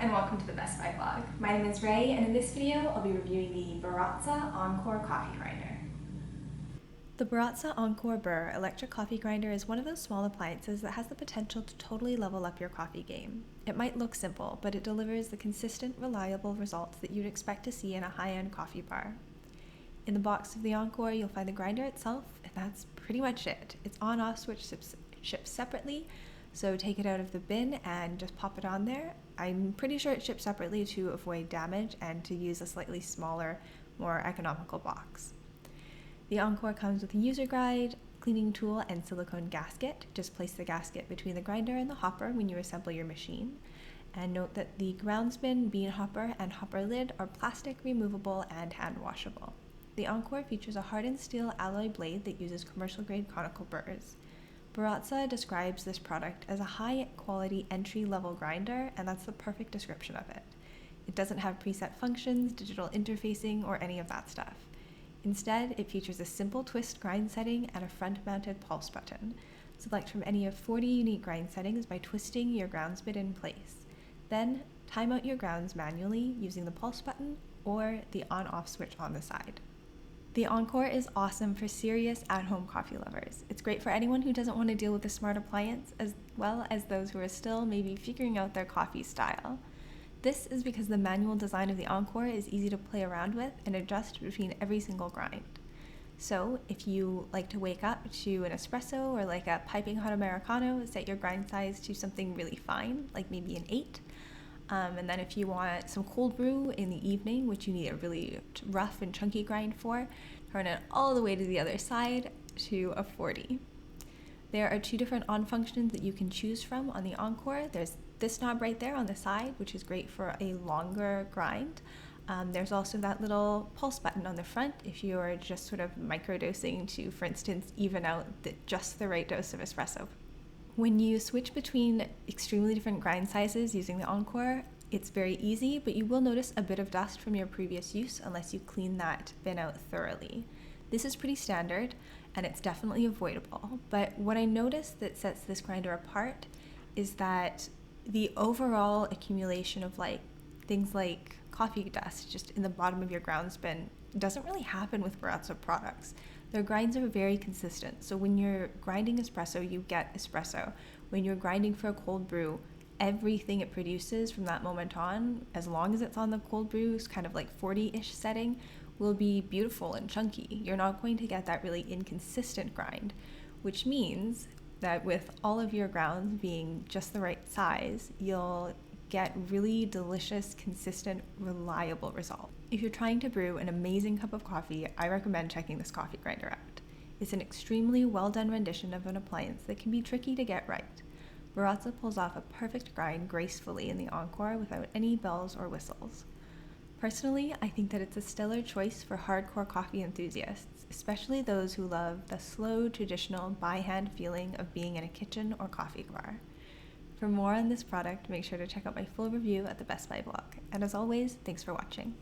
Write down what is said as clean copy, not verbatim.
and welcome to the Best Buy vlog. My name is Ray, and in this video I'll be reviewing the Baratza Encore coffee grinder. The Baratza Encore Burr Electric coffee grinder is one of those small appliances that has the potential to totally level up your coffee game. It might look simple, but it delivers the consistent, reliable results that you'd expect to see in a high-end coffee bar. In the box of the Encore, you'll find the grinder itself, and that's pretty much it. Its on-off switch ships separately, so take it out of the bin and just pop it on there. I'm pretty sure it ships separately to avoid damage and to use a slightly smaller, more economical box. The Encore comes with a user guide, cleaning tool, and silicone gasket. Just place the gasket between the grinder and the hopper when you assemble your machine. And note that the ground spin, bean hopper, and hopper lid are plastic, removable, and hand washable. The Encore features a hardened steel alloy blade that uses commercial-grade conical burrs. Baratza describes this product as a high-quality entry-level grinder, and that's the perfect description of it. It doesn't have preset functions, digital interfacing, or any of that stuff. Instead, it features a simple twist grind setting and a front-mounted pulse button. Select from any of 40 unique grind settings by twisting your grounds bit in place. Then, time out your grounds manually using the pulse button or the on-off switch on the side. The Encore is awesome for serious at-home coffee lovers. It's great for anyone who doesn't want to deal with a smart appliance, as well as those who are still maybe figuring out their coffee style. This is because the manual design of the Encore is easy to play around with and adjust between every single grind. So, if you like to wake up to an espresso or like a piping hot Americano, set your grind size to something really fine, like maybe an 8. And then if you want some cold brew in the evening, which you need a really rough and chunky grind for, turn it all the way to the other side to a 40. There are 2 different on functions that you can choose from on the Encore. There's this knob right there on the side, which is great for a longer grind. There's also that little pulse button on the front if you're just sort of microdosing to, for instance, even out just the right dose of espresso. When you switch between extremely different grind sizes using the Encore, it's very easy, but you will notice a bit of dust from your previous use unless you clean that bin out thoroughly. This is pretty standard, and it's definitely avoidable, but what I noticed that sets this grinder apart is that the overall accumulation of things like coffee dust just in the bottom of your grounds bin doesn't really happen with Baratza products. Their grinds are very consistent, so when you're grinding espresso, you get espresso. When you're grinding for a cold brew, everything it produces from that moment on, as long as it's on the cold brew, kind of like 40-ish setting, will be beautiful and chunky. You're not going to get that really inconsistent grind, which means that with all of your grounds being just the right size, you'll get really delicious, consistent, reliable results. If you're trying to brew an amazing cup of coffee, I recommend checking this coffee grinder out. It's an extremely well done rendition of an appliance that can be tricky to get right. Baratza pulls off a perfect grind gracefully in the Encore without any bells or whistles. Personally, I think that it's a stellar choice for hardcore coffee enthusiasts, especially those who love the slow, traditional, by-hand feeling of being in a kitchen or coffee bar. For more on this product, make sure to check out my full review at the Best Buy blog. And as always, thanks for watching.